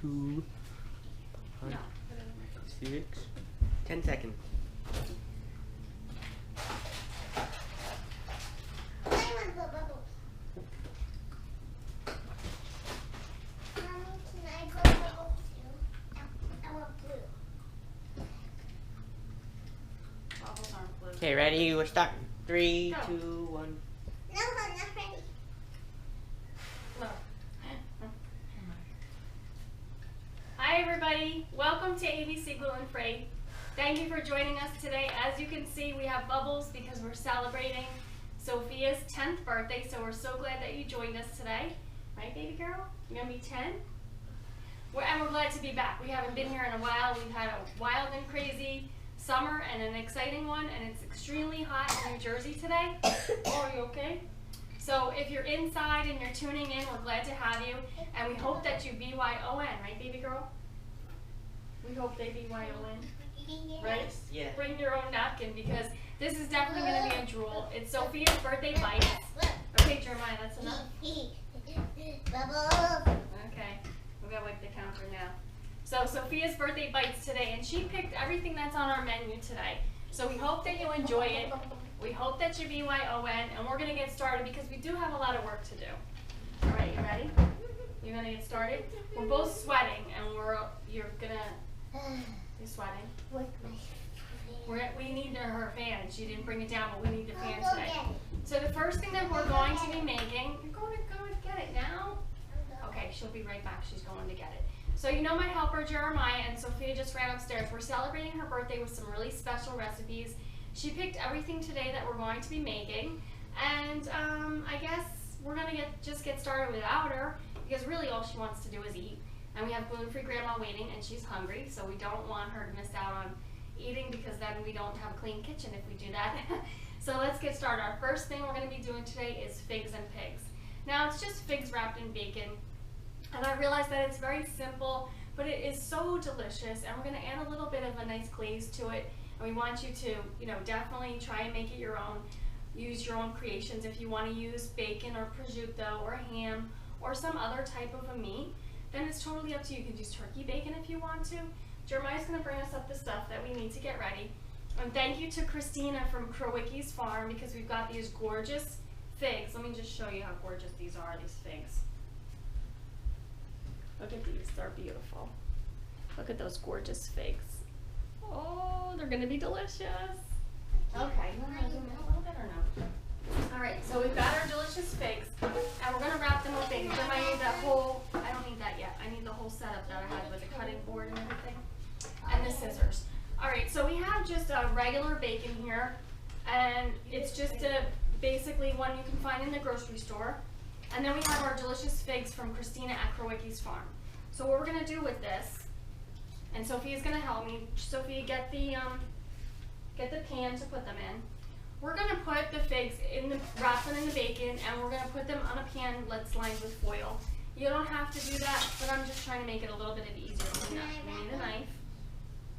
2, 6, 10 seconds. Okay, ready? We're starting. 3, 2, 1. No, I'm not ready. No. Hi everybody, welcome to ABC Gluten Free. Thank you for joining us today. As you can see, we have bubbles because we're celebrating Sophia's 10th birthday, so we're so glad that you joined us today. Right, baby girl? You're gonna be 10? And we're glad to be back. We haven't been here in a while. We've had a wild and crazy summer and an exciting one, and it's extremely hot in New Jersey today. Oh, are you okay? So if you're inside and you're tuning in, we're glad to have you, and we hope that you BYON, right, baby girl? We hope they BYON, right? Yeah. Bring your own napkin because this is definitely going to be a drool. It's Sophia's birthday bites. Okay, Jeremiah, that's enough. Bubbles. Okay, we're going to wipe the counter now. So Sophia's birthday bites today, and she picked everything that's on our menu today. So we hope that you enjoy it. We hope that you BYON, and we're going to get started because we do have a lot of work to do. All right, you ready? You're going to get started? We're both sweating, and you're sweating? We need her fan. She didn't bring it down, but we need the fan today. So the first thing that we're going to be making, you're going to go and get it now? Okay, she'll be right back. She's going to get it. So you know my helper Jeremiah and Sophia just ran upstairs. We're celebrating her birthday with some really special recipes. She picked everything today that we're going to be making, and I guess we're going to just get started without her because really all she wants to do is eat. And we have gluten-free grandma waiting, and she's hungry, so we don't want her to miss out on eating because then we don't have a clean kitchen if we do that. So let's get started. Our first thing we're going to be doing today is figs and pigs. Now it's just figs wrapped in bacon. And I realize that it's very simple, but it is so delicious, and we're going to add a little bit of a nice glaze to it, and we want you to, definitely try and make it your own. Use your own creations. If you want to use bacon or prosciutto or ham or some other type of a meat, then it's totally up to you. You can use turkey bacon if you want to. Jeremiah's going to bring us up the stuff that we need to get ready. And thank you to Christina from Crowicki's Farm because we've got these gorgeous figs. Let me just show you how gorgeous these are, these figs. Look at these, they're beautiful. Look at those gorgeous figs. Oh, they're gonna be delicious. Okay, you want to zoom in a little bit or no? All right, so we've got our delicious figs, and we're gonna wrap them with bacon. I need that whole, I don't need that yet. I need the whole setup that I had with the cutting board and everything, and the scissors. All right, so we have just a regular bacon here, and it's just basically one you can find in the grocery store. And then we have our delicious figs from Christina at Crowicki's Farm. So what we're going to do with this, and Sophia's going to help me. Sophia, get the pan to put them in. We're going to put the figs wrap them in the bacon, and we're going to put them on a pan that's lined with foil. You don't have to do that, but I'm just trying to make it a little bit easier to clean up. We need a knife.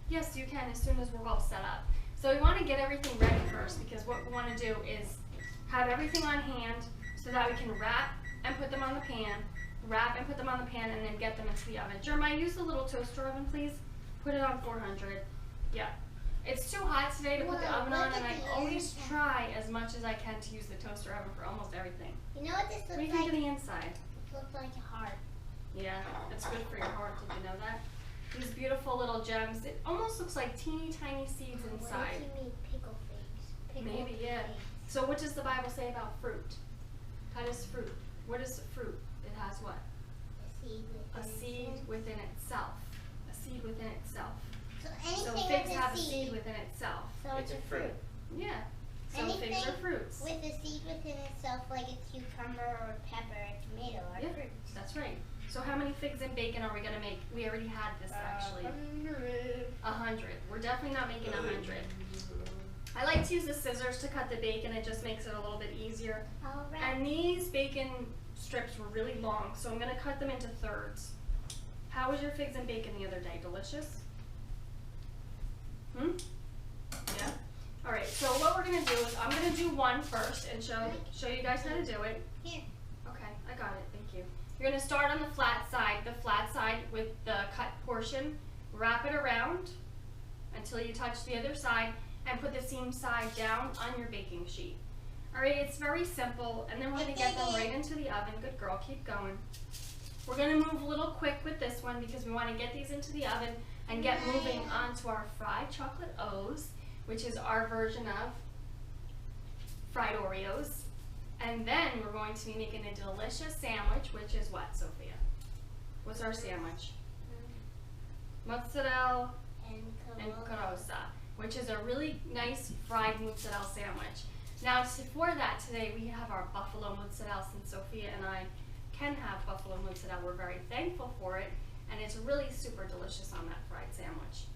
Yes, you can as soon as we're all set up. So we want to get everything ready first because what we want to do is have everything on hand so that we can wrap and put them on the pan, wrap and put them on the pan, and then get them into the oven. Jeremiah, use the little toaster oven, please. Put it on 400. Yeah. It's too hot today to put the oven on, and I always try as much as I can to use the toaster oven for almost everything. You know what this looks like? What do you think of the inside? It looks like a heart. Yeah, it's good for your heart. Did you know that? These beautiful little gems. It almost looks like teeny tiny seeds inside. What if you mean pickle figs? Maybe, yeah. So what does the Bible say about fruit? How does fruit? What is fruit? It has what? A seed within itself. A seed within itself. So figs have a seed within itself. So it's a fruit. Yeah. So Anything figs are fruits. with a seed within itself, like a cucumber or pepper or tomato, are fruits. That's right. So how many figs and bacon are we going to make? We already had this actually. 100. We're definitely not making 100. I like to use the scissors to cut the bacon. It just makes it a little bit easier. And these bacon strips were really long, so I'm going to cut them into thirds. How was your figs and bacon the other day? Delicious? Yeah? All right, so what we're going to do is I'm going to do one first and show you guys how to do it. Here. Okay, I got it. Thank you. You're going to start on the flat side with the cut portion. Wrap it around until you touch the other side and put the seam side down on your baking sheet. All right, it's very simple, and then we're going to get them right into the oven. Good girl, keep going. We're going to move a little quick with this one because we want to get these into the oven and get moving on to our fried chocolate O's, which is our version of fried Oreos. And then we're going to be making a delicious sandwich, which is what, Sophia? What's our sandwich? Mozzarella and Corrozza, which is a really nice fried mozzarella sandwich. Now, for that today, we have our buffalo mozzarella, since Sophia and I can have buffalo mozzarella. We're very thankful for it, and it's really super delicious on that fried sandwich.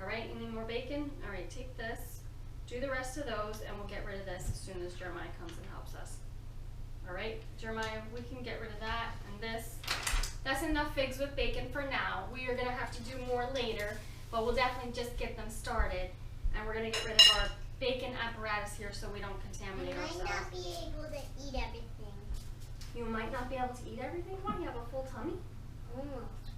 All right, you need more bacon? All right, take this, do the rest of those, and we'll get rid of this as soon as Jeremiah comes and helps us. All right, Jeremiah, we can get rid of that and this. That's enough figs with bacon for now. We are gonna have to do more later, but we'll definitely just get them started. And we're gonna get rid of our bacon apparatus here so we don't contaminate ourselves. I might not be able to eat everything. You might not be able to eat everything? Why? You have a full tummy? Almost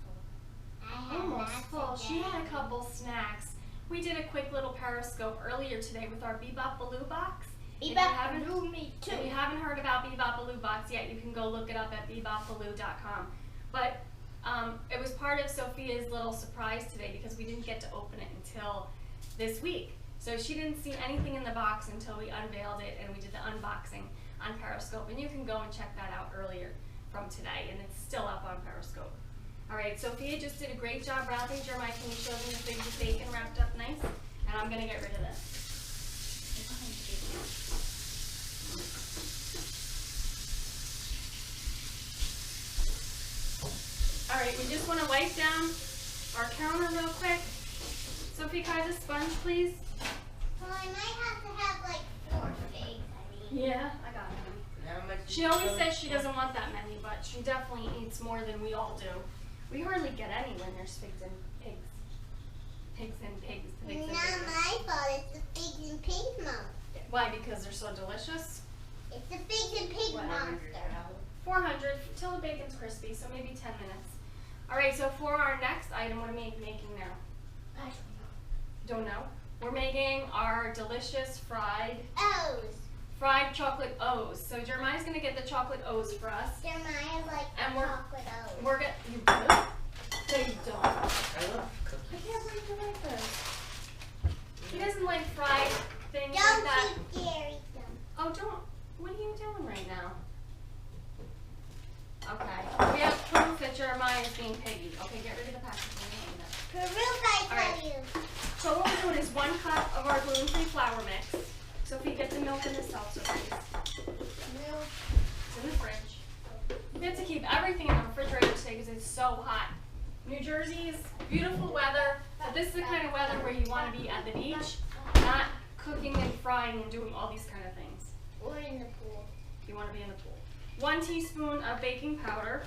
full. Almost full. She had a couple snacks. We did a quick little periscope earlier today with our Bebop Baloo box. If you haven't heard about Bebop Baloo box yet, you can go look it up at bebopbaloo.com. But it was part of Sophia's little surprise today because we didn't get to open it until this week. So she didn't see anything in the box until we unveiled it and we did the unboxing on Periscope. And you can go and check that out earlier from today, and it's still up on Periscope. All right, Sophia just did a great job wrapping. Jeremiah, can you show them the figs with bacon wrapped up nice? And I'm gonna get rid of this. All right, we just want to wipe down our counter real quick. Sophie, can I have a sponge, please? Well, I might have to have like 4 figs, I mean. Yeah, I got it. She always says she doesn't want that many, but she definitely eats more than we all do. We hardly get any when there's figs and pigs. Pigs and pigs. It's not my fault, it's the figs and pigs monster. Why? Because they're so delicious? It's the figs and pigs monster. 400 till the bacon's crispy, so maybe 10 minutes. All right, so for our next item, what are we making now? I Don't know. We're making our delicious fried chocolate O's. So Jeremiah's gonna get the chocolate O's for us. Jeremiah likes chocolate O's. We're gonna. You do? No, you don't. I love cookies. I can't believe you like this. He doesn't like fried things like Don't that. keep dairy them. Oh, don't. What are you doing right now? Okay. We have proof that Jeremiah is being piggy. Okay, get rid of the packaging. Proof, I tell you. So what we're doing is 1 cup of our gluten-free flour mix. Sophie, get the milk in the seltzer, please. Milk. It's in the fridge. We have to keep everything in the refrigerator today because it's so hot. New Jersey's beautiful weather, but this is the kind of weather where you want to be at the beach, not cooking and frying and doing all these kind of things. Or in the pool. You want to be in the pool. 1 teaspoon of baking powder.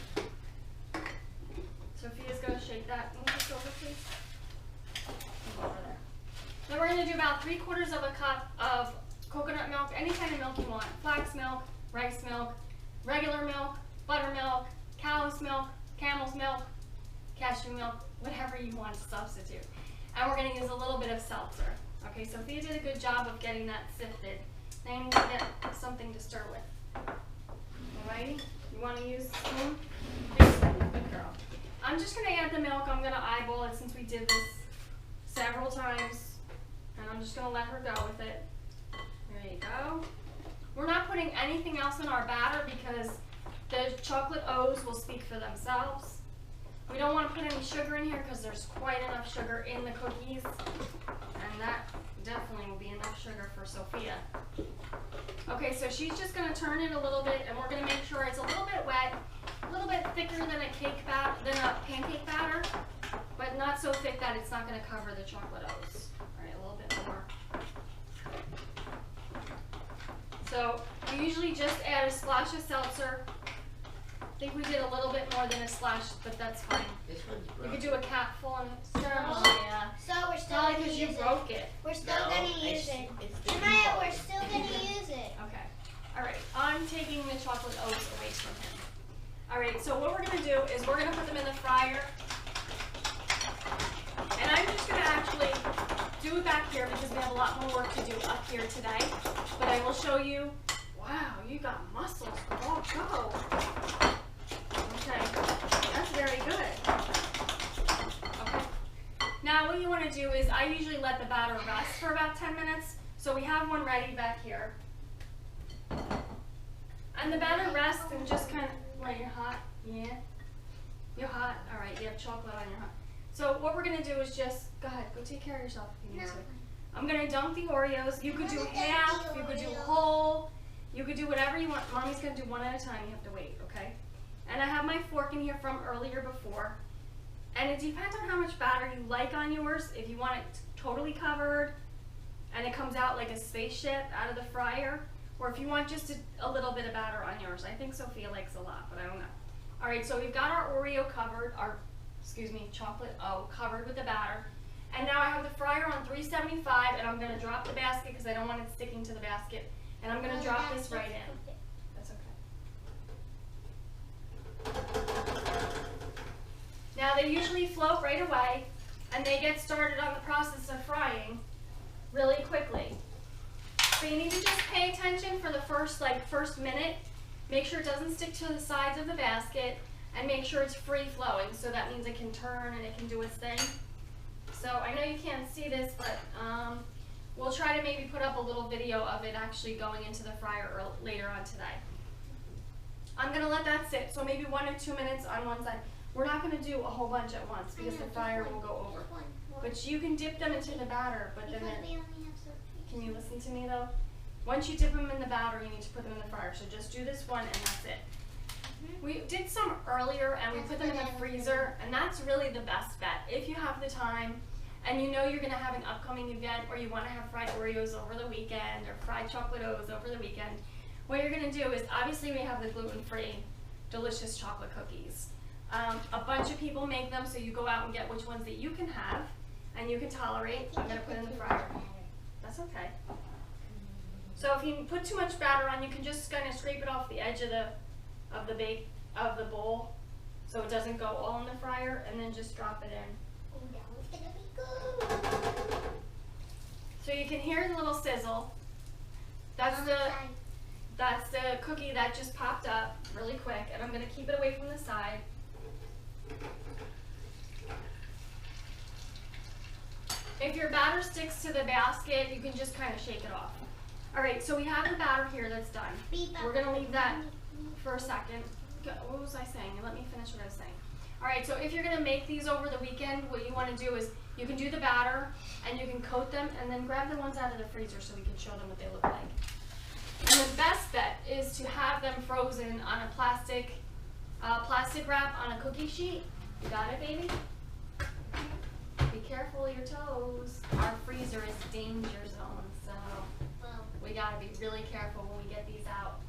Sophia's going to shake that. Move this over, please. Move over there. Then we're going to do about 3/4 of a cup of coconut milk, any kind of milk you want. Flax milk, rice milk, regular milk, buttermilk, cow's milk, camel's milk, cashew milk, whatever you want to substitute. And we're going to use a little bit of seltzer. Okay, Sophia did a good job of getting that sifted. Now you need to get something to stir with. Alrighty? You want to use a spoon? Good girl. I'm just going to add the milk. I'm going to eyeball it since we did this several times. And I'm just going to let her go with it. There you go. We're not putting anything else in our batter because the chocolate O's will speak for themselves. We don't want to put any sugar in here because there's quite enough sugar in the cookies. And that definitely will be enough sugar for Sophia. Okay, so she's just going to turn it a little bit, and we're going to make sure it's a little bit wet, a little bit thicker than a pancake batter, but not so thick that it's not going to cover the chocolate O's. All right, a little bit more. So we usually just add a splash of seltzer. I think we did a little bit more than a splash, but that's fine. This one's You brown. could do a capful and stir them. Oh, Yeah. So we're still Probably going to because use you it. broke it. We're still No, going to use it. it's the Jeremiah, default. we're still going to use it. Okay. All right. I'm taking the chocolate O's away from him. Alright, so what we're going to do is we're going to put them in the fryer. And I'm just going to actually do it back here because we have a lot more work to do up here today. But I will show you. Wow, you got muscles. Oh, go. Okay, that's very good. Okay. Now what you want to do is I usually let the batter rest for about 10 minutes. So we have one ready back here. And the batter rests and just kind of, right, you're hot? Yeah? You're hot? All right, you have chocolate on your hot. So what we're going to do is just, go ahead, go take care of yourself if you need to. I'm going to dunk the Oreos. You could do half, you could do whole, you could do whatever you want. Mommy's going to do one at a time. You have to wait, okay? And I have my fork in here from earlier before. And it depends on how much batter you like on yours. If you want it totally covered and it comes out like a spaceship out of the fryer, or if you want just a little bit of batter on yours. I think Sophia likes a lot, but I don't know. All right, so we've got our Oreo covered, chocolate covered with the batter. And now I have the fryer on 375, and I'm going to drop the basket because I don't want it sticking to the basket. And I'm going to drop this right in. That's okay. Now they usually float right away, and they get started on the process of frying really quickly. So you need to just pay attention for the first minute. Make sure it doesn't stick to the sides of the basket, and make sure it's free flowing. So that means it can turn and it can do its thing. So I know you can't see this, but we'll try to maybe put up a little video of it actually going into the fryer later on today. I'm going to let that sit, so maybe 1 or 2 minutes on one side. We're not going to do a whole bunch at once because the fryer will go over. But you can dip them into the batter, but then can you listen to me though? Once you dip them in the batter, you need to put them in the fryer. So just do this one and that's it. We did some earlier and we put them in the freezer, and that's really the best bet. If you have the time and you know you're going to have an upcoming event or you want to have fried Oreos over the weekend or fried chocolate O's over the weekend, what you're going to do is, obviously we have the gluten-free delicious chocolate cookies. A bunch of people make them, so you go out and get which ones that you can have and you can tolerate. I'm going to put in the fryer. That's okay. So if you put too much batter on, you can just kind of scrape it off the edge of the bowl so it doesn't go all in the fryer, and then just drop it in. Oh, that one's gonna be good. So you can hear the little sizzle. That's the cookie that just popped up really quick, and I'm going to keep it away from the side. If your batter sticks to the basket, you can just kind of shake it off. All right, so we have the batter here that's done. We're going to leave that for a second. What was I saying? Let me finish what I was saying. All right, so if you're going to make these over the weekend, what you want to do is you can do the batter and you can coat them and then grab the ones out of the freezer so we can show them what they look like. And the best bet is to have them frozen on a plastic wrap on a cookie sheet. You got it, baby? Be careful of your toes. Our freezer is danger zone, so we got to be really careful when we get these out.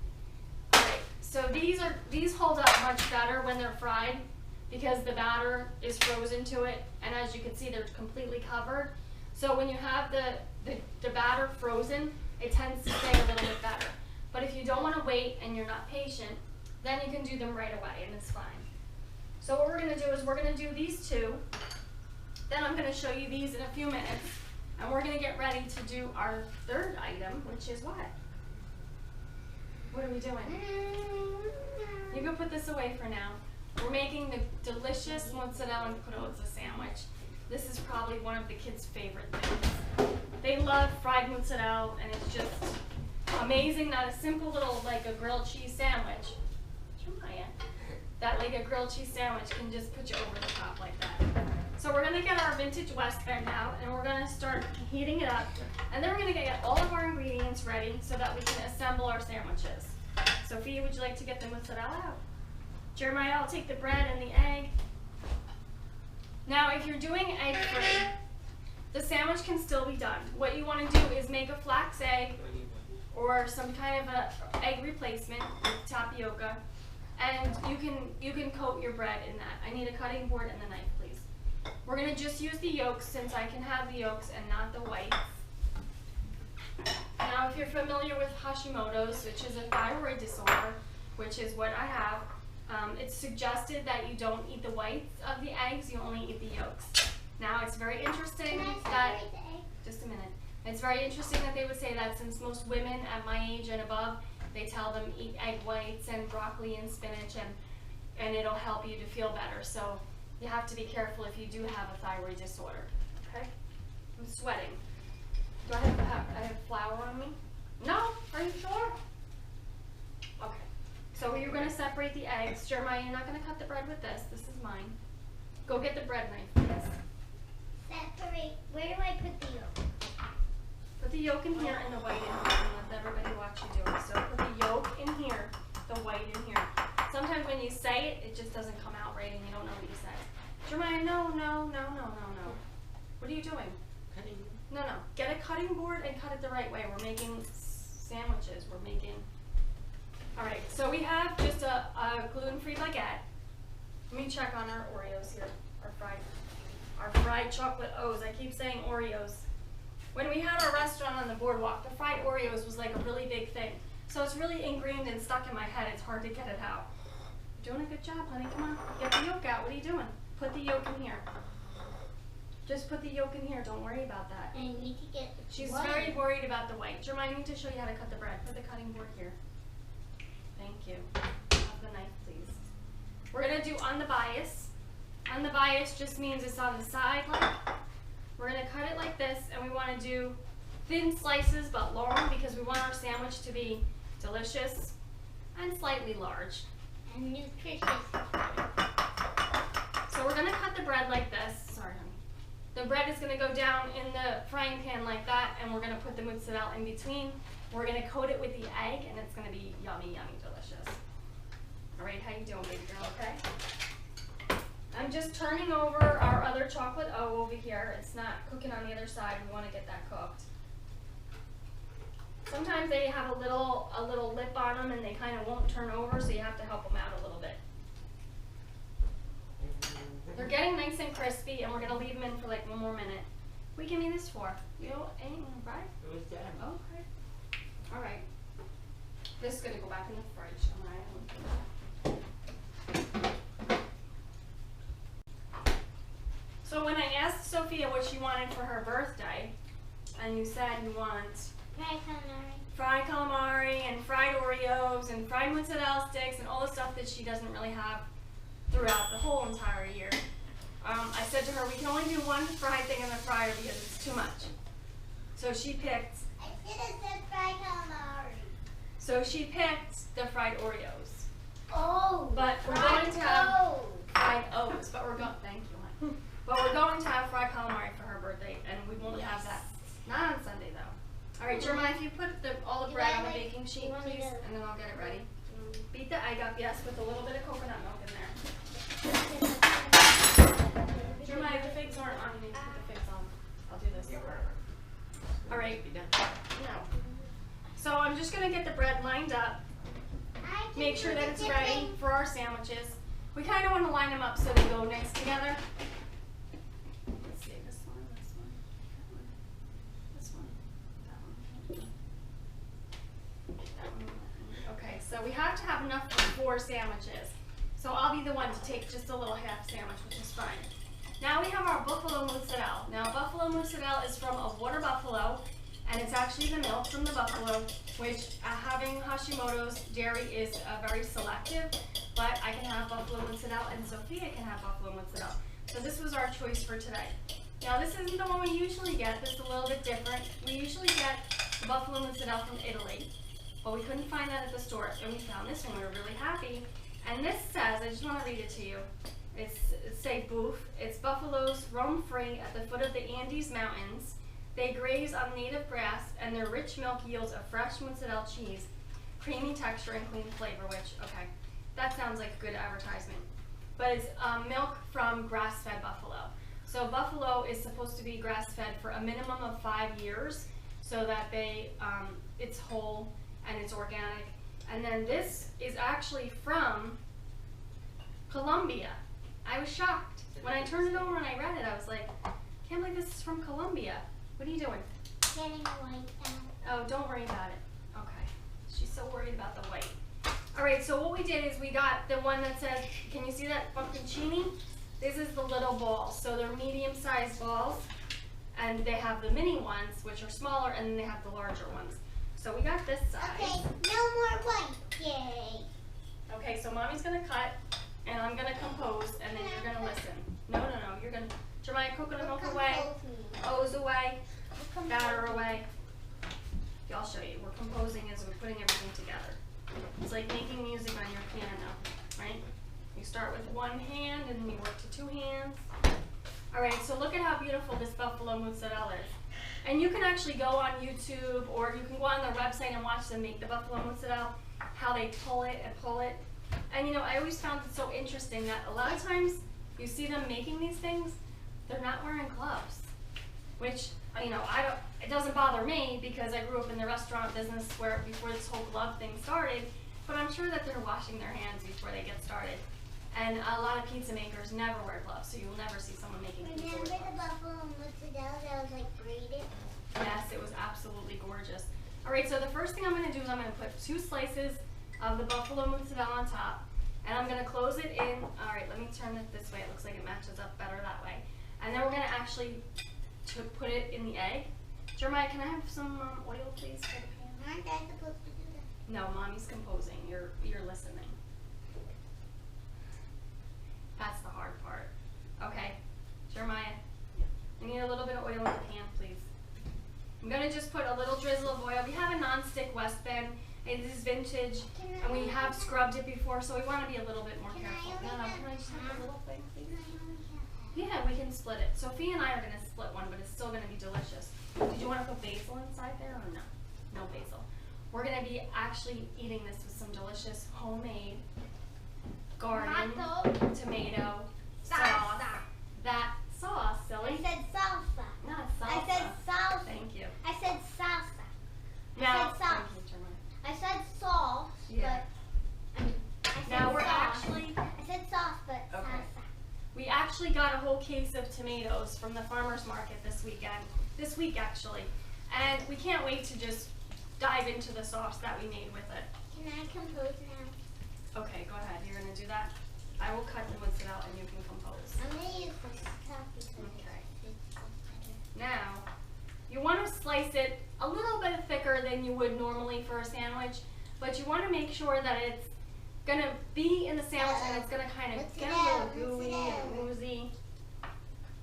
All right, so these hold up much better when they're fried because the batter is frozen to it, and as you can see, they're completely covered. So when you have the batter frozen, it tends to stay a little bit better. But if you don't want to wait and you're not patient, then you can do them right away and it's fine. So what we're going to do is we're going to do these two. Then I'm going to show you these in a few minutes. And we're going to get ready to do our third item, which is what? What are we doing? You can put this away for now. We're making the delicious Mozzarella and Corrozza sandwich. This is probably one of the kids' favorite things. They love fried mozzarella, and it's just amazing that a simple little, like a grilled cheese sandwich, like a grilled cheese sandwich can just put you over the top like that. So we're gonna get our vintage West Bend out, and we're gonna start heating it up, and then we're gonna get all of our ingredients ready so that we can assemble our sandwiches. Sophia, would you like to get the mozzarella out? Jeremiah, I'll take the bread and the egg. Now, if you're doing egg-free, the sandwich can still be done. What you want to do is make a flax egg or some kind of a egg replacement with tapioca, and you can coat your bread in that. I need a cutting board and a knife, please. We're going to just use the yolks since I can have the yolks and not the whites. Now, if you're familiar with Hashimoto's, which is a thyroid disorder, which is what I have, It's suggested that you don't eat the whites of the eggs, you only eat the yolks. Now it's very interesting Can I that, separate the egg? just a minute, it's very interesting that they would say that since most women at my age and above, they tell them eat egg whites and broccoli and spinach and it'll help you to feel better. So you have to be careful if you do have a thyroid disorder, okay? I'm sweating. Do I have flour on me? No? Are you sure? Okay. So you're going to separate the eggs. Jeremiah, you're not going to cut the bread with this. This is mine. Go get the bread knife, please. Separate. Where do I put the yolk? Put the yolk in here and the white in here and let everybody watch you do it. So put the yolk in here, the white in here. Sometimes when you say it, it just doesn't come out right and you don't know what you said. Jeremiah, no. What are you doing? Cutting. No. Get a cutting board and cut it the right way. We're making sandwiches. All right, so we have just a gluten-free baguette. Let me check on our Oreos here, our fried chocolate O's. I keep saying Oreos. When we had our restaurant on the boardwalk, the fried Oreos was like a really big thing. So it's really ingrained and stuck in my head. It's hard to get it out. You're doing a good job, honey. Come on, get the yolk out. What are you doing? Put the yolk in here. Just put the yolk in here. Don't worry about that. I need to get the She's white. very worried about the white. Jeremiah, I need to show you how to cut the bread. Put the cutting board here. Thank you. Have the knife, please. We're going to do on the bias. On the bias just means it's on the side. We're going to cut it like this, and we want to do thin slices but long because we want our sandwich to be delicious and slightly large. And nutritious. So we're going to cut the bread like this. Sorry, honey. The bread is going to go down in the frying pan like that, and we're going to put the mozzarella in between. We're going to coat it with the egg, and it's going to be yummy, yummy, delicious. All right, how you doing, baby girl, okay? I'm just turning over our other chocolate O over here. It's not cooking on the other side. We want to get that cooked. Sometimes they have a little lip on them, and they kind of won't turn over, so you have to help them out a little bit. They're getting nice and crispy, and we're going to leave them in for like 1 more minute. What do you give me this for? You ain't right? It was that. Okay. All right. This is going to go back in the fridge. All right. So when I asked Sophia what she wanted for her birthday, and you said you want fried calamari and fried Oreos and fried mozzarella sticks and all the stuff that she doesn't really have throughout the whole entire year. I said to her, we can only do one fried thing in the fryer because it's too much. So she picked. I should have said fried calamari. So she picked the fried Oreos. Oh, But we're going to have fried O's. But we're going. Thank you, honey. But we're going to have fried calamari for her birthday, and we won't have that. Not on Sunday though. All right, Jeremiah, if you put all the bread on the baking sheet, please, and then I'll get it ready. Beat the egg up, yes, with a little bit of coconut milk in there. Jeremiah, the figs aren't on. You need to put the figs on. I'll do this. All right. No. So I'm just going to get the bread lined up. Make sure that it's ready for our sandwiches. We kind of want to line them up so they go next together. Let's see, this one, that one, that one. Okay, so we have to have enough for 4 sandwiches. So I'll be the one to take just a little half sandwich, which is fine. Now we have our buffalo mozzarella. Now buffalo mozzarella is from a water buffalo, and it's actually the milk from the buffalo, which having Hashimoto's dairy is very selective, but I can have buffalo mozzarella and Sophia can have buffalo mozzarella. So this was our choice for today. Now this isn't the one we usually get, this is a little bit different. We usually get the buffalo mozzarella from Italy, but we couldn't find that at the store, and we found this one. We were really happy. And this says, I just want to read it to you. It say boof. It's buffaloes roam free at the foot of the Andes Mountains. They graze on native grass, and their rich milk yields a fresh mozzarella cheese, creamy texture and clean flavor, which, okay, that sounds like a good advertisement. But it's milk from grass-fed buffalo. So buffalo is supposed to be grass-fed for a minimum of 5 years so that it's whole and it's organic. And then this is actually from Colombia. I was shocked. When I turned it over and I read it, I was like, can't believe this is from Colombia. What are you doing? Getting white out. Oh, don't worry about it. Okay. She's so worried about the white. All right, so so what we did is we got the one that says, can you see that fettuccine? This is the little balls. So they're medium-sized balls, and they have the mini ones, which are smaller, and then they have the larger ones. So we got this size. Okay, no more white. Yay. Okay, so Mommy's gonna cut, and I'm gonna compose, and then you're gonna listen. No, you're gonna, Jeremiah, coconut milk away, O's away, batter away. I'll show you. We're composing as we're putting everything together. It's like making music on your piano, right? You start with one hand, and then you work to two hands. All right, so look at how beautiful this buffalo mozzarella is. And you can actually go on YouTube, or you can go on their website and watch them make the buffalo mozzarella, how they pull it and pull it. And you know, I always found it so interesting that a lot of times you see them making these things, they're not wearing gloves, which, you know, it doesn't bother me because I grew up in the restaurant business where before this whole glove thing started, but I'm sure that they're washing their hands before they get started. And a lot of pizza makers never wear gloves, so you'll never see someone making pizza with gloves. Remember the buffalo mozzarella that was like braided? Yes, it was absolutely gorgeous. All right, so the first thing I'm going to do is I'm going to put 2 slices of the buffalo mozzarella on top, and I'm going to close it in. All right, let me turn it this way. It looks like it matches up better that way. And then we're going to actually put it in the egg. Jeremiah, can I have some oil, please, for the pan? Aren't I supposed to do that? No, Mommy's composing. You're listening. That's the hard part. Okay, Jeremiah, I need a little bit of oil in the pan, please. I'm going to just put a little drizzle of oil. We have a non-stick West Bend. It is vintage, and we have scrubbed it before, so we want to be a little bit more careful. No, can I just have a little thing, please? Yeah, we can split it. Sophia and I are going to split one, but it's still going to be delicious. Did you want to put basil inside there or no? No basil. We're going to be actually eating this with some delicious homemade garden tomato sauce. That sauce, silly. I said salsa. Not salsa. I said salsa. Thank you. I said salsa. Now, I said sauce. thank you, Jeremiah. I said sauce, Yeah. but I said Now we're sauce. actually, I said sauce, but Okay. salsa. we actually got a whole case of tomatoes from the farmer's market this week actually. And we can't wait to just dive into the sauce that we made with it. Can I compose now? Okay, go ahead. You're going to do that? I will cut the mozzarella and you can compose. I'm going to use this cup because Okay. it's better. Now, you want to slice it a little bit thicker than you would normally for a sandwich, but you want to make sure that it's going to be in the sandwich and it's going to kind of get a little gooey and oozy.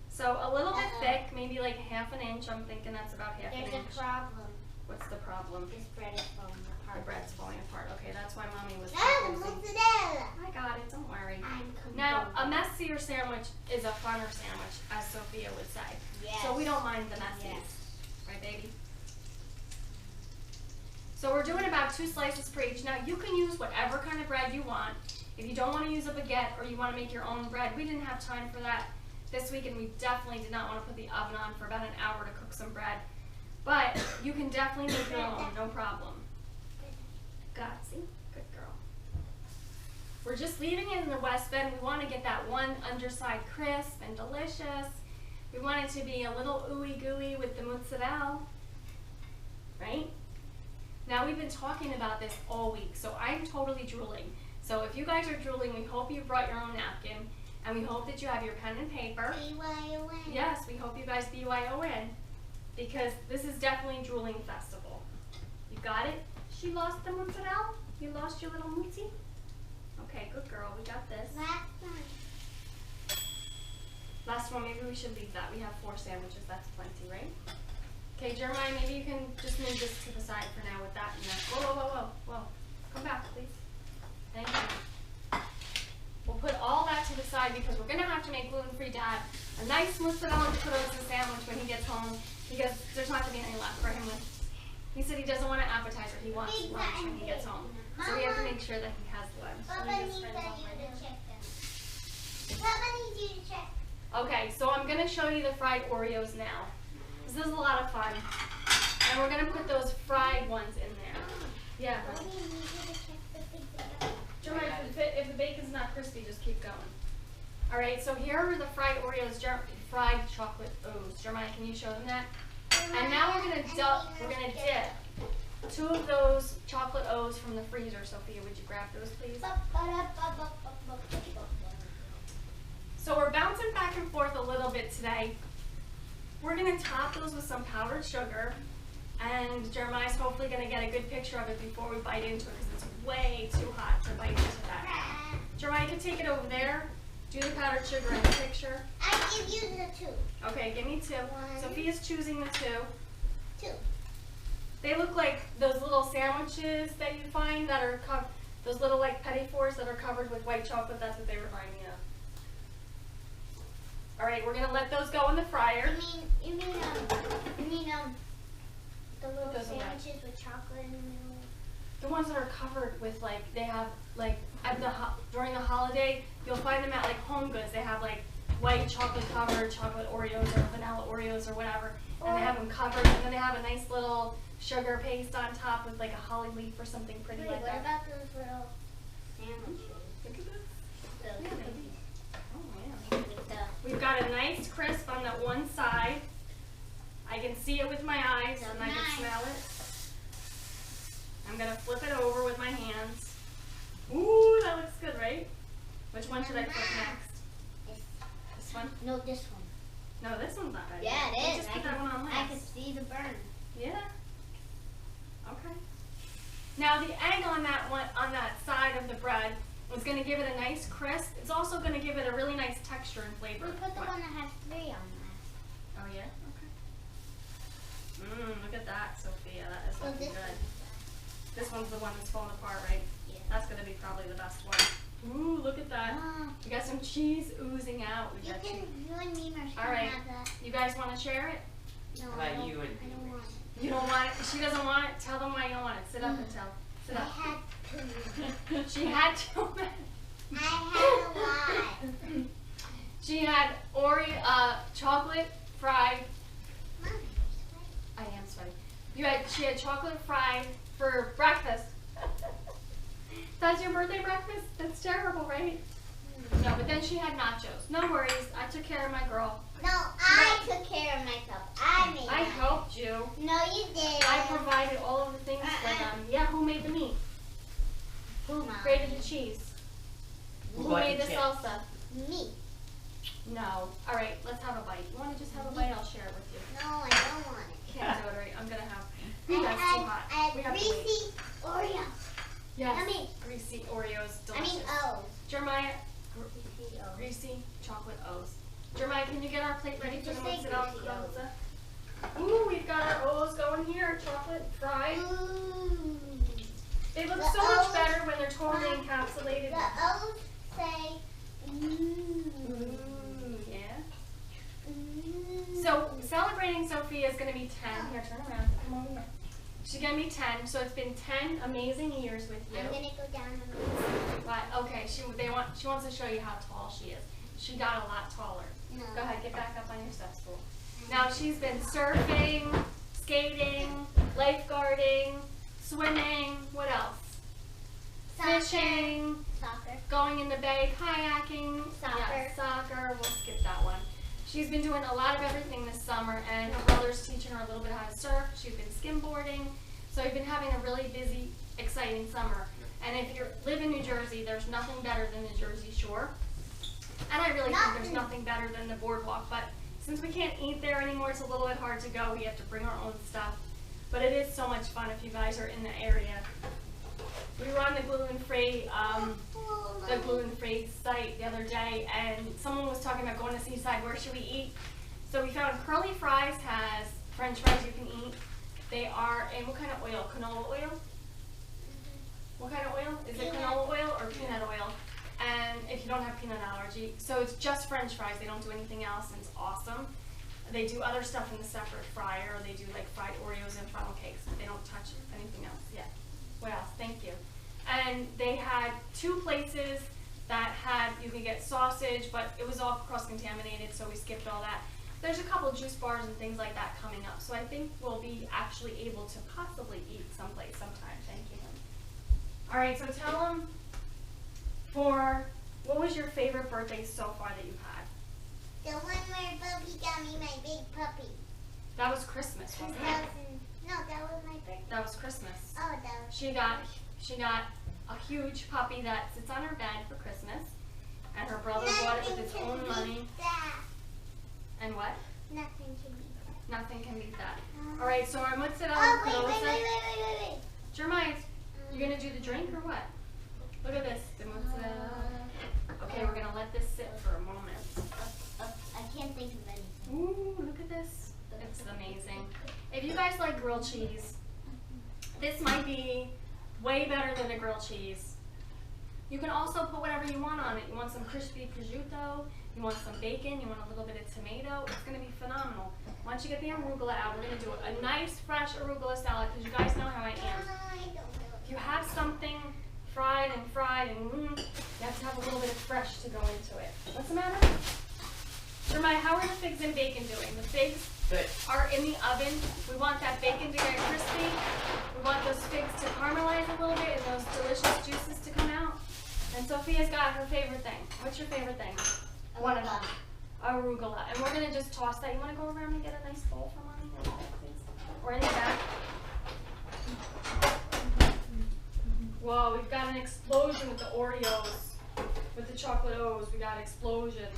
So a little bit thick, maybe like ½ an inch. I'm thinking that's about ½ an There's inch. a problem. What's the problem? This bread is falling The apart. bread's falling apart. Okay, that's why Mommy was No, composing. mozzarella. I got it, don't worry. I'm composing. Now, a messier sandwich is a funner sandwich, as Sophia would say. Yes. So we don't mind the messies. Yes. Right, baby? So we're doing about 2 slices per each. Now, you can use whatever kind of bread you want. If you don't want to use a baguette or you want to make your own bread, we didn't have time for that this week, and we definitely did not want to put the oven on for about an hour to cook some bread. But you can definitely make your own, no problem. Got it, see? Good girl. We're just leaving it in the West Bend. We want to get that one underside crisp and delicious. We want it to be a little ooey gooey with the mozzarella, right? Now we've been talking about this all week, so I'm totally drooling. So if you guys are drooling, we hope you brought your own napkin, and we hope that you have your pen and paper. BYON. Yes, we hope you guys BYON, because this is definitely Drooling Festival. You got it? She lost the mozzarella? You lost your little muzzi? Okay, good girl, we got this. Last one. Last one, maybe we should leave that. We have 4 sandwiches, that's plenty, right? Okay, Jeremiah, maybe you can just move this to the side for now with that and that. Whoa, whoa, whoa, whoa, whoa. Come back, please. Thank you. We'll put all that to the side because we're going to have to make gluten-free Dad a nice mozzarella to put on the sandwich when he gets home, because there's not going to be any left for him. He said he doesn't want an appetizer. He wants lunch when he gets home. So we have to make sure that he has lunch. Papa needs you to check them. Papa needs you to check. Okay, so I'm going to show you the fried Oreos now. This is a lot of fun. And we're going to put those fried ones in there. Yeah. Papa needs you to check the things. Jeremiah, if the bacon's not crispy, just keep going. All right, so here are the fried Oreos, fried chocolate O's. Jeremiah, can you show them that? And now we're gonna dip 2 of those chocolate O's from the freezer. Sophia, would you grab those, please? So we're bouncing back and forth a little bit today. We're going to top those with some powdered sugar, and Jeremiah's hopefully going to get a good picture of it before we bite into it because it's way too hot to bite into that. Jeremiah, you can take it over there. Do the powdered sugar in the picture. I give you the 2. Okay, give me 2. 1. Sophia's choosing the 2. 2. They look like those little sandwiches that you find that are those little like petit fours that are covered with white chocolate. That's what they remind me of. All right, we're gonna let those go in the fryer. You mean the little Those are sandwiches with chocolate in the middle? The ones that are covered with like they have like at the during the holiday you'll find them at like Home Goods. They have like white chocolate covered chocolate Oreos or vanilla Oreos or whatever, and they have them covered, and then they have a nice little sugar paste on top with like a holly leaf or something pretty like What that. about those little sandwiches? Look at this. Those Yeah, cookies Oh man. with the We've got a nice crisp on that one side. I can see it with my eyes and I can smell it. I'm gonna flip it over with my hands. Ooh, that looks good, right? Which one should I flip next? This one? No, this one. No, this one's not ready. Yeah, Let's it is. just put that one on I last. can see the burn. Yeah. Okay. Now the egg on that one, on that side of the bread, is going to give it a nice crisp. It's also going to give it a really nice texture and flavor. We put the What? one that has 3 on last. Oh yeah. Okay. Look at that, Sophia. That is So looking this good. one. This one's the one that's falling apart, right? Yeah. That's going to be probably the best one. Ooh, look at that. We got some cheese oozing out. We You got can, you and Memers can All right. have that. You guys want to share it? No, How I about don't, you and I don't want it. You don't want it? She doesn't want it? Tell them why you don't want it. Sit up and tell. Sit I up. had 2. She had too many. I had a lot. She had chocolate fried. Mommy, I am sweaty. She had chocolate fried for breakfast. That's your birthday breakfast? That's terrible, right? No, but then she had nachos. No worries. I took care of my girl. no, I took care of myself. I made I it. helped you. No, you did. I provided all of the things for them. Yeah, who made the meat? Who Mom. grated the cheese? Who What made the chips? salsa? Me. No. All right, let's have a bite. You want to just have a bite? I'll share it with you. No, I don't want it. Can't do it right. I'm gonna have. I That's had, too hot. I We had have to wait. greasy Oreos. Yes. I mean- greasy Oreos, I mean delicious. O's. Jeremiah, Greasy O's. greasy chocolate O's. Jeremiah, can you get our plate ready Did for you the say mozzarella and greasy Corrozza? Ooh, we've got our O's going here, chocolate fried. Ooh. They look The so much O's- better when they're totally encapsulated. The O's say Ooh, yeah. mm. So celebrating Sophia is going to be 10. Here, turn around. Come over here. She's going to be 10. So it's been 10 amazing years with you. I'm gonna go down and But okay, she wants to show you how tall she is. She got a lot taller. No. Go ahead, get back up on your step stool. Now she's been surfing, skating, lifeguarding, swimming. What else? Fishing, Soccer. going in the bay, kayaking, Soccer. yes, soccer. We'll skip that one. She's been doing a lot of everything this summer, and her brother's teaching her a little bit how to surf. She's been skimboarding. So we've been having a really busy, exciting summer. And if you live in New Jersey, there's nothing better than the Jersey Shore. And I really think there's nothing better than the boardwalk. But since we can't eat there anymore, it's a little bit hard to go. We have to bring our own stuff. But it is so much fun if you guys are in the area. We were on the gluten-free site the other day, and someone was talking about going to Seaside. Where should we eat? So we found Curly Fries has French fries you can eat. They are in what kind of oil? Canola oil? What kind of oil? Is it canola oil or peanut oil? And if you don't have peanut allergy, so it's just French fries. They don't do anything else, and it's awesome. They do other stuff in the separate fryer. Or they do like fried Oreos and funnel cakes. They don't touch anything else yet. What else? Thank you. And they had 2 places that had, you could get sausage, but it was all cross-contaminated, so we skipped all that. There's a couple juice bars and things like that coming up, so I think we'll be actually able to possibly eat someplace sometime. Thank you. All right, so tell them what was your favorite birthday so far that you've had? The one where Bubby got me my big puppy. That was Christmas, wasn't it? No, that was my birthday. That was Christmas. Oh, that was. She got a huge puppy that sits on her bed for Christmas, and her brother bought it with his own money. That. And what? Nothing can beat that. Nothing can beat that. All right, so our mozzarella Oh, and wait. Corrozza. Jeremiah, you gonna do the drink or what? Look at this, the mozzarella. Okay, we're gonna let this sit for a moment. I can't think of anything. Ooh, look at this. It's amazing. If you guys like grilled cheese, this might be way better than a grilled cheese. You can also put whatever you want on it. You want some crispy prosciutto, you want some bacon, you want a little bit of tomato. It's gonna be phenomenal. Once you get the arugula out, we're gonna do a nice fresh arugula salad because you guys know how I am. If you have something fried and you have to have a little bit of fresh to go into it. What's the matter? Jeremiah, how are the figs and bacon doing? The figs Good. are in the oven. We want that bacon to get crispy. We want those figs to caramelize a little bit and those delicious juices to come out. And Sophia's got her favorite thing. What's your favorite thing? One of them. Arugula. And we're going to just toss that. You want to go around and get a nice bowl for Mommy? Or in the back? Whoa, we've got an explosion with the Oreos. With the chocolate O's, we got an explosion.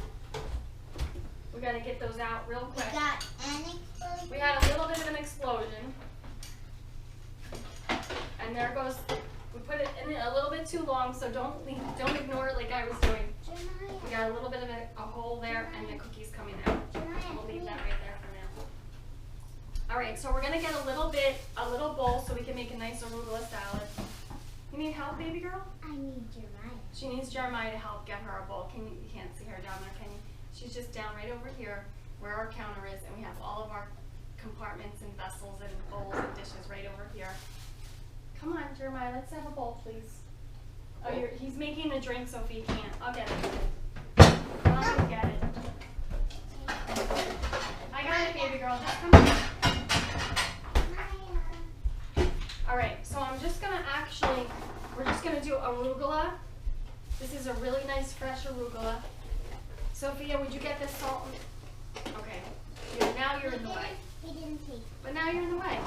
We got to get those out real quick. We got an explosion. We had a little bit of an explosion. And there goes, we put it in a little bit too long, so don't ignore it like I was doing. We got a little bit of a hole there and the cookies coming out. We'll leave that right there for now. All right, so we're gonna get a little bowl so we can make a nice arugula salad. You need help, baby girl? I need Jeremiah. She needs Jeremiah to help get her a bowl. You can't see her down there, can you? She's just down right over here where our counter is, and we have all of our compartments and vessels and bowls and dishes right over here. Come on, Jeremiah, let's have a bowl, please. Oh, he's making the drink, Sophie. You can't. I'll get it. I'll get it. I got it, baby girl. Just come on. All right, so we're just gonna do arugula. This is a really nice fresh arugula. Sophia, would you get this salt? Okay. Now you're in the way. He didn't take it. But now you're in the way.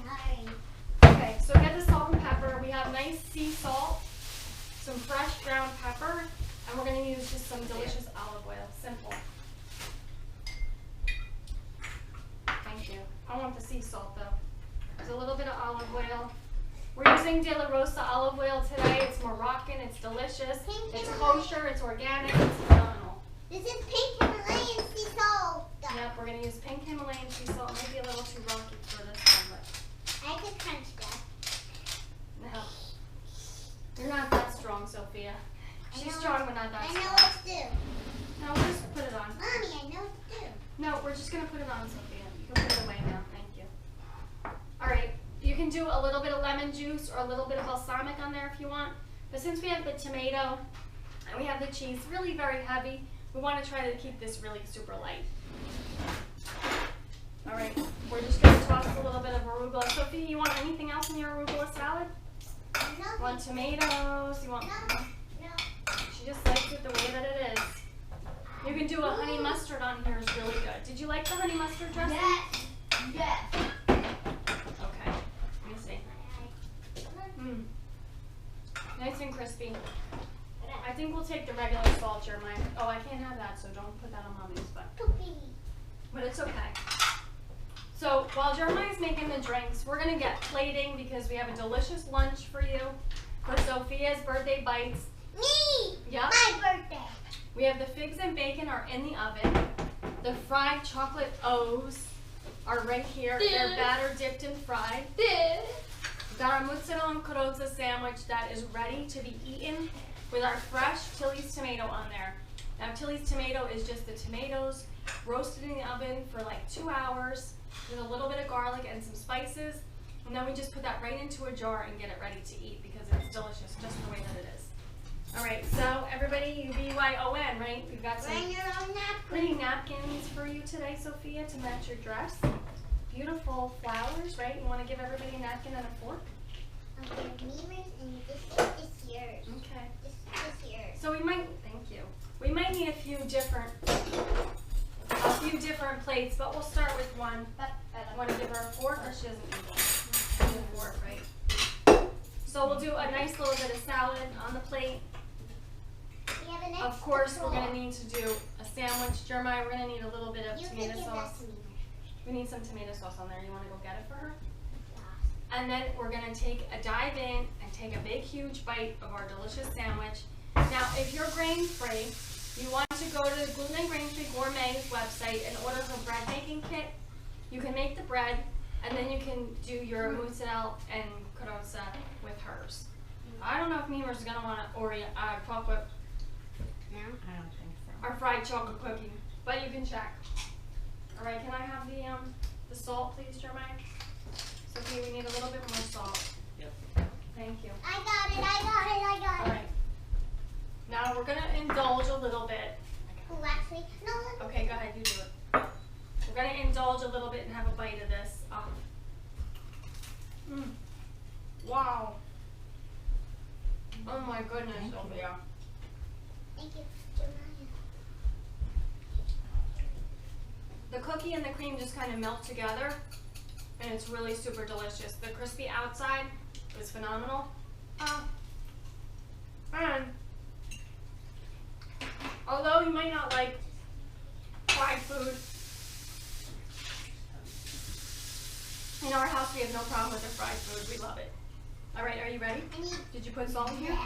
Sorry. Okay, so get the salt and pepper. We have nice sea salt, some fresh ground pepper, and we're going to use just some delicious olive oil. Simple. Thank you. I want the sea salt though. There's a little bit of olive oil. We're using De La Rosa olive oil today. It's Moroccan, it's delicious, it's kosher, it's organic, it's phenomenal. This is pink Himalayan sea salt. Yep, we're going to use pink Himalayan sea salt. It might be a little too rocky for this one, but I could crunch that. no. You're not that strong, Sophia. She's strong, but not that I strong. know what to do. No, we'll just put it on. Mommy, I know what to do. No, we're just going to put it on, Sophia. You can put it away now. Thank you. All right. You can do a little bit of lemon juice or a little bit of balsamic on there if you want. But since we have the tomato and we have the cheese really very heavy, we want to try to keep this really super light. All right. We're just going to toss a little bit of arugula. Sophia, you want anything else in your arugula salad? No. You want tomatoes? You want... No. She just likes it the way that it is. You can do a honey mustard on here. It's really good. Did you like the honey mustard dressing? Yes. Yes. Okay. Let me see. Nice and crispy. I think we'll take the regular salt, Jeremiah. Oh, I can't have that, so don't put that on Mommy's, but it's okay. So while Jeremiah's making the drinks, we're gonna get plating because we have a delicious lunch for you for Sophia's birthday bites. Me. Yep. My birthday. We have the figs and bacon are in the oven. The fried chocolate O's are right here. They're batter dipped and fried. We've got our Mozzarella and Corrozza sandwich that is ready to be eaten with our fresh Tilly's tomato on there. Now Tilly's tomato is just the tomatoes roasted in the oven for like 2 hours with a little bit of garlic and some spices. And then we just put that right into a jar and get it ready to eat because it's delicious just the way that it is. All right, so everybody, BYON, right? We've got some pretty napkins for you today, Sophia, to match your dress. Beautiful flowers, right? You want to give everybody a napkin and a fork? Okay, Beamer's and this is yours. Okay. This is yours. So we might, thank you. We might need a few different plates, but we'll start with one. Want to give her a fork or she doesn't need one? So we'll do a nice little bit of salad on the plate. We have an extra Of course, we're bowl. going to need to do a sandwich. Jeremiah, we're going to need a little bit of You tomato can give that sauce. to me. We need some tomato sauce on there. You want to go get it for her? Yes. And then we're going to take a dive in and take a big, huge bite of our delicious sandwich. Now, if you're grain-free, you want to go to the Gluten and Grain-Free Gourmet website and order her bread making kit. You can make the bread, and then you can do your mozzarella and Corrozza with hers. I don't know if Mima's going to want to chocolate No, I don't think so. or fried chocolate cookie, but you can check. All right, can I have the salt, please, Jeremiah? Sophia, we need a little bit more salt. Yep. Thank you. I got it. All right. Now we're gonna indulge a little bit. Oh, actually, no. Okay, go ahead, you do it. We're gonna indulge a little bit and have a bite of this. Wow. Oh my goodness, Sophia. Thank you, Jeremiah. The cookie and the cream just kind of melt together, and it's really super delicious. The crispy outside is phenomenal. And although you might not like fried food, in our house we have no problem with the fried food. We love it. All right, are you ready? Did you put salt in here?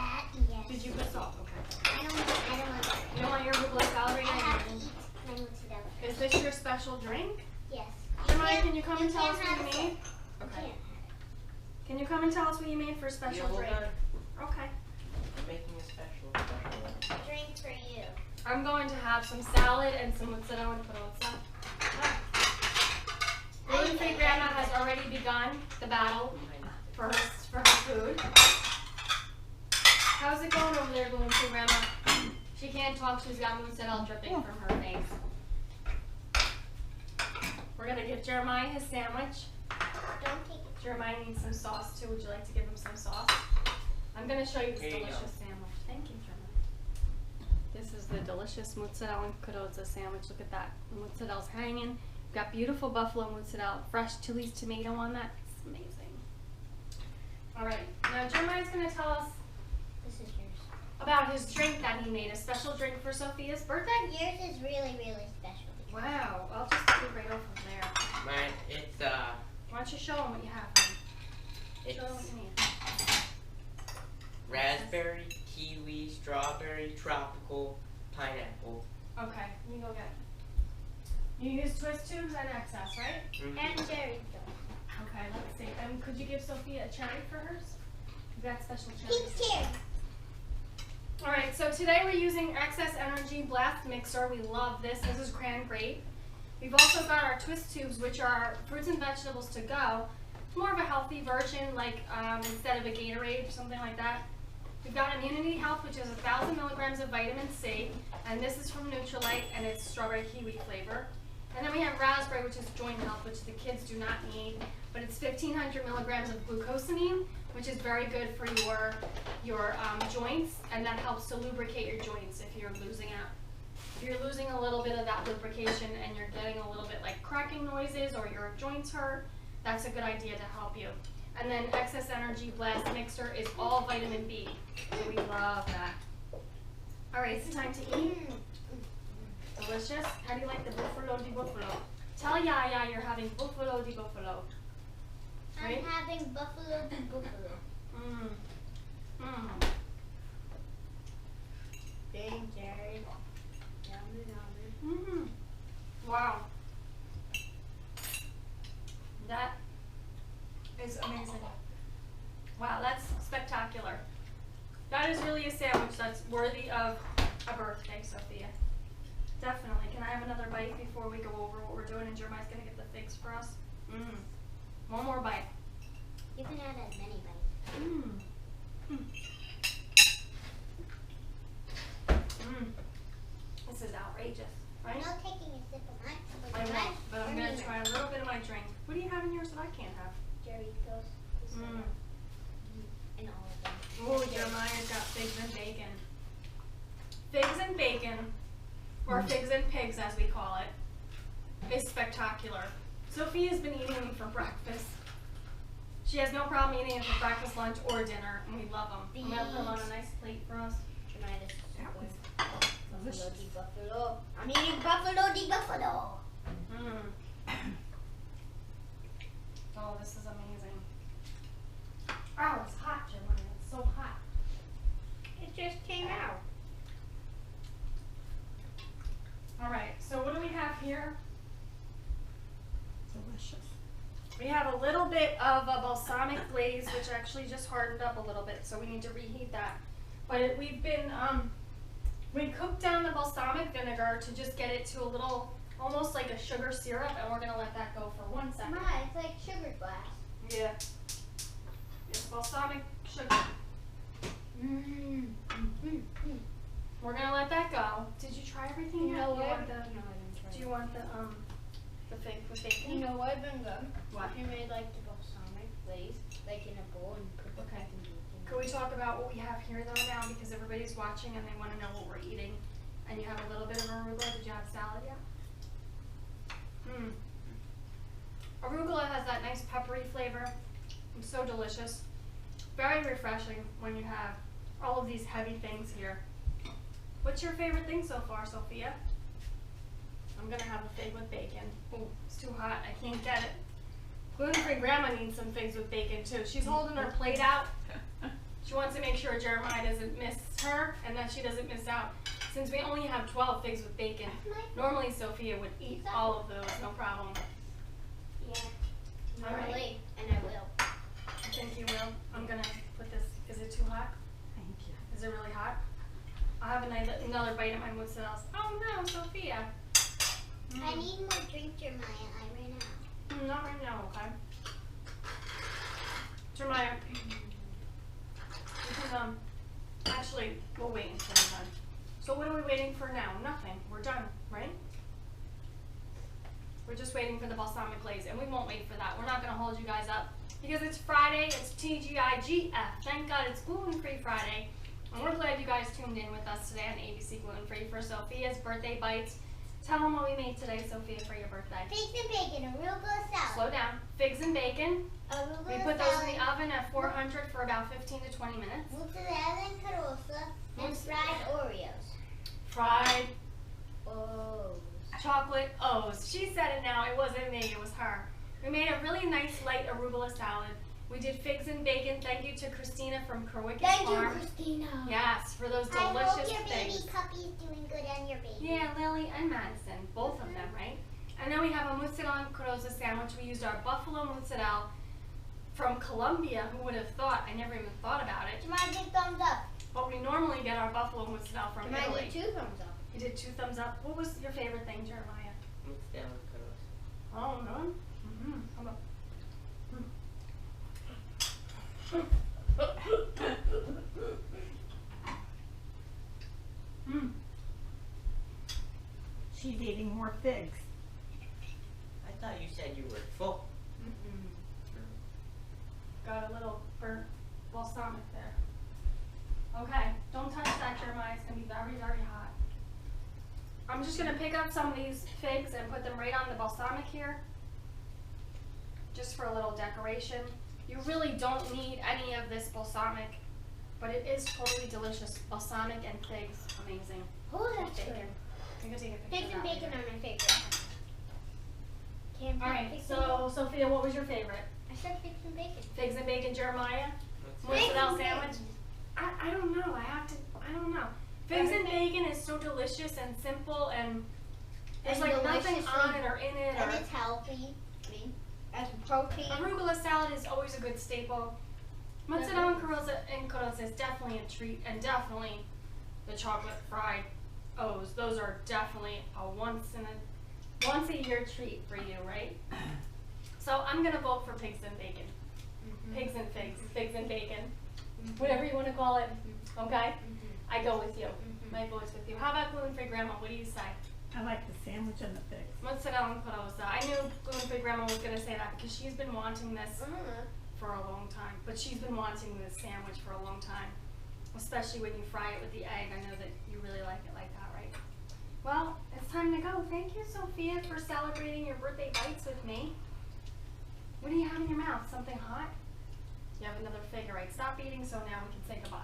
Yes. Did you put salt? Okay. I don't want that. You don't want your arugula salad right I have to now? eat my mozzarella. Is this your special drink? Yes. Jeremiah, can you come and tell us can't what have you made? it. Okay. Can't. Can you come and tell us what you made for a special Yeah, drink? Okay. Making a special. Drink for you. I'm going to have some salad and some mozzarella and Corrozza. Gluten-free grandma has already begun the battle for her food. How's it going over there, gluten-free grandma? She can't talk, she's got mozzarella dripping from her face. We're gonna give Jeremiah his sandwich. Don't take it. Jeremiah needs some sauce too. Would you like to give him some sauce? I'm gonna show you this Here you delicious go. sandwich. Thank you, Jeremiah. This is the delicious mozzarella and Corrozza sandwich. Look at that. The mozzarella's hanging. We've got beautiful buffalo mozzarella, fresh Chili's tomato on that. It's amazing. All right. Now Jeremiah's gonna tell us This is yours. about his drink that he made. A special drink for Sophia's birthday. Yours is really, really special. Wow. I'll just take it right over from there. Mine, it's Why don't you show him what you have? it's Show him what you need. raspberry, kiwi, strawberry, tropical, pineapple. Okay. You go get it. You use twist tubes and excess, right? And cherry though. Okay, let's see. Could you give Sophia a cherry for hers? We've got special Pink cherries. cherry. All right, so today we're using Excess Energy Blast Mixer. We love this. This is cran grape. We've also got our twist tubes, which are fruits and vegetables to go. More of a healthy version, like instead of a Gatorade or something like that. We've got Immunity Health, which is 1,000 milligrams of vitamin C, and this is from Nutrilite, and it's strawberry kiwi flavor. And then we have raspberry, which is joint health, which the kids do not need, but it's 1,500 milligrams of glucosamine, which is very good for your joints, and that helps to lubricate your joints if you're losing out. If you're losing a little bit of that lubrication and you're getting a little bit like cracking noises or your joints hurt, that's a good idea to help you. And then Excess Energy Blast Mixer is all vitamin B, so we love that. All right, it's time to eat. Delicious. How do you like the buffalo di buffalo? Tell Yaya you're having buffalo di buffalo. Right? I'm having buffalo di buffalo. Mmm. Mmm. Big cherry. Yummy, yummy. Mmm. Wow. That is amazing. Wow, that's spectacular. That is really a sandwich that's worthy of a birthday, Sophia. Definitely. Can I have another bite before we go over what we're doing? And Jeremiah's going to get the figs for us. Mmm. One more bite. You can have as many bites. Mmm. Mmm. This is outrageous, right? I'm not taking a sip of mine. I know, but I'm going to try a little bit of my drink. What do you have in yours that I can't have? Doritos. Mmm. And all of them. Oh, Jeremiah's got figs and bacon. Figs and bacon, or figs and pigs as we call it, is spectacular. Sophia's been eating them for breakfast. She has no problem eating it for breakfast, lunch, or dinner, and we love them. I'm gonna put them on a nice plate for us. Buffalo di buffalo. I'm eating buffalo di buffalo. Oh, this is amazing. Oh, it's hot, Jeremiah. It's so hot. It just came out. All right, so what do we have here? Delicious. We have a little bit of a balsamic glaze, which actually just hardened up a little bit, so we need to reheat that. But we've been, we cooked down the balsamic vinegar to just get it to a little, almost like a sugar syrup, and we're gonna let that go for 1 second. Ma, it's like sugar glass. Yeah. It's balsamic sugar. We're gonna let that go. Did you try everything You yet? know what? Want the, No, I didn't try do it. you want the fig with bacon? You know what would been good? What? If you made like the balsamic glaze, like in a bowl and put the Okay. bacon. Can we talk about what we have here though now, because everybody's watching and they want to know what we're eating. And you have a little bit of arugula. Did you have salad yet? Arugula has that nice peppery flavor. It's so delicious. Very refreshing when you have all of these heavy things here. What's your favorite thing so far, Sophia? I'm gonna have a fig with bacon. Ooh, it's too hot. I can't get it. Gluten-free grandma needs some figs with bacon too. She's holding her plate out. She wants to make sure Jeremiah doesn't miss her and that she doesn't miss out. Since we only have 12 figs with bacon, normally Sophia would eat all of those, no problem. Yeah. All right. Normally, and I will. I think you will. I'm gonna put this, is it too hot? Thank you. Is it really hot? I'll have another bite of my mozzarella. Oh no, Sophia. I need more drink, Jeremiah. I ran out. Not right now, okay? Jeremiah, you can, actually, we'll wait until we're done. So what are we waiting for now? Nothing. We're done, right? We're just waiting for the balsamic glaze, and we won't wait for that. We're not going to hold you guys up because it's Friday. It's TGIGF. Thank God it's gluten-free Friday. And we're glad you guys tuned in with us today on ABC Gluten Free for Sophia's birthday bites. Tell them what we made today, Sophia, for your birthday. Figs and bacon, arugula salad. Slow down. Figs and bacon. Arugula We put those salad. in the oven at 400 for about 15 to 20 minutes. Mozzarella and Corrozza and fried Oreos. Fried Oh. chocolate O's. She said it now. It wasn't me. It was her. We made a really nice light arugula salad. We did figs and bacon. Thank you to Christina from Kerwick's Thank you, Farm. Christina. Yes, for those I hope delicious your baby things. puppy's doing good on your baby. Yeah, Lily and Madison, both of them, right? And then we have a Mozzarella and Corrozza sandwich. We used our buffalo mozzarella from Colombia. Who would have thought? I never even thought about it. Jeremiah, give thumbs up. But we normally get our buffalo mozzarella from Jeremiah, Italy. give 2 thumbs up. You did 2 thumbs up. What was your favorite thing, Jeremiah? Mozzarella and Corrozza. Oh, no? How about? She's eating more figs. I thought you said you were full. Got a little burnt balsamic there. Okay, don't touch that, Jeremiah. It's gonna be very, very hot. I'm just gonna pick up some of these figs and put them right on the balsamic here, just for a little decoration. You really don't need any of this balsamic, but it is totally delicious. Balsamic and figs, amazing. Oh, that's Bacon. good. I'm gonna take a picture Figs of and that bacon later. are my favorite. Can't All beat right, figs so Sophia, what was your favorite? I said figs and bacon. Figs and bacon, Jeremiah? Figs Mozzarella and sandwich? bacon. I don't know. I don't know. Figs and bacon is so delicious and simple, and there's And like nothing deliciously- on it or in it. And Or it's healthy. I mean, as protein. arugula salad is always a good staple. Mozzarella and Corrozza is definitely a treat, and definitely the chocolate fried O's. Those are definitely a once a year treat for you, right? So I'm gonna vote for pigs and bacon. Pigs and figs, figs and bacon, whatever you want to call it. Okay, I go with you. My vote's with you. How about gluten-free grandma? What do you say? I like the sandwich and the figs. Mozzarella and Corrozza. I knew gluten-free grandma was gonna say that because she's been wanting this for a long time. But she's been wanting this sandwich for a long time, especially when you fry it with the egg. I know that you really like it like that, right? Well, it's time to go. Thank you, Sophia, for celebrating your birthday bites with me. What do you have in your mouth? Something hot? You have another fig, right? Stop eating, so now we can say goodbye.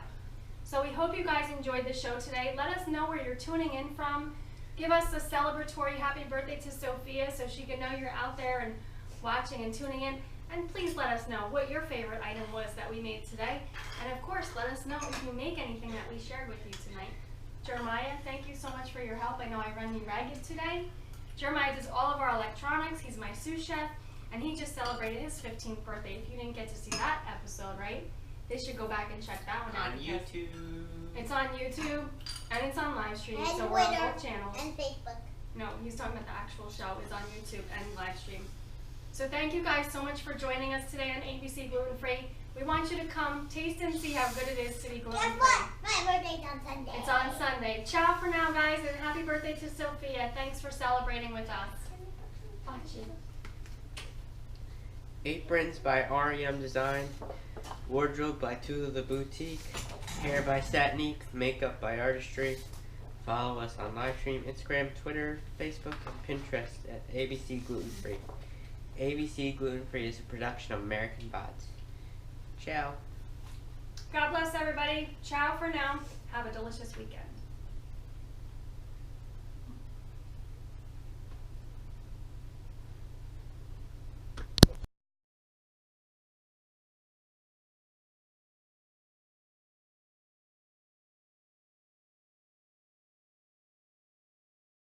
So we hope you guys enjoyed the show today. Let us know where you're tuning in from. Give us a celebratory happy birthday to Sophia so she can know you're out there and watching and tuning in. And please let us know what your favorite item was that we made today. And of course, let us know if you make anything that we shared with you tonight. Jeremiah, thank you so much for your help. I know I run you ragged today. Jeremiah does all of our electronics. He's my sous chef, and he just celebrated his 15th birthday. If you didn't get to see that episode, right? They should go back and check that one out. On YouTube. It's on YouTube, and it's on live stream, And so we're on Twitter both channels. and Facebook. No, he's talking about the actual show. It's on YouTube and live stream. So thank you guys so much for joining us today on ABC Gluten Free. We want you to come taste and see how good it is to be gluten Guess free. what? My birthday's on Sunday. It's on Sunday. Ciao for now, guys, and happy birthday to Sophia. Thanks for celebrating with us. Watch it. Aprons by REM Design. Wardrobe by Tula the Boutique. Hair by Satnique. Makeup by Artistry. Follow us on livestream, Instagram, Twitter, Facebook, and Pinterest at ABC Gluten Free. ABC Gluten Free is a production of American Bots. Ciao. God bless everybody. Ciao for now. Have a delicious weekend.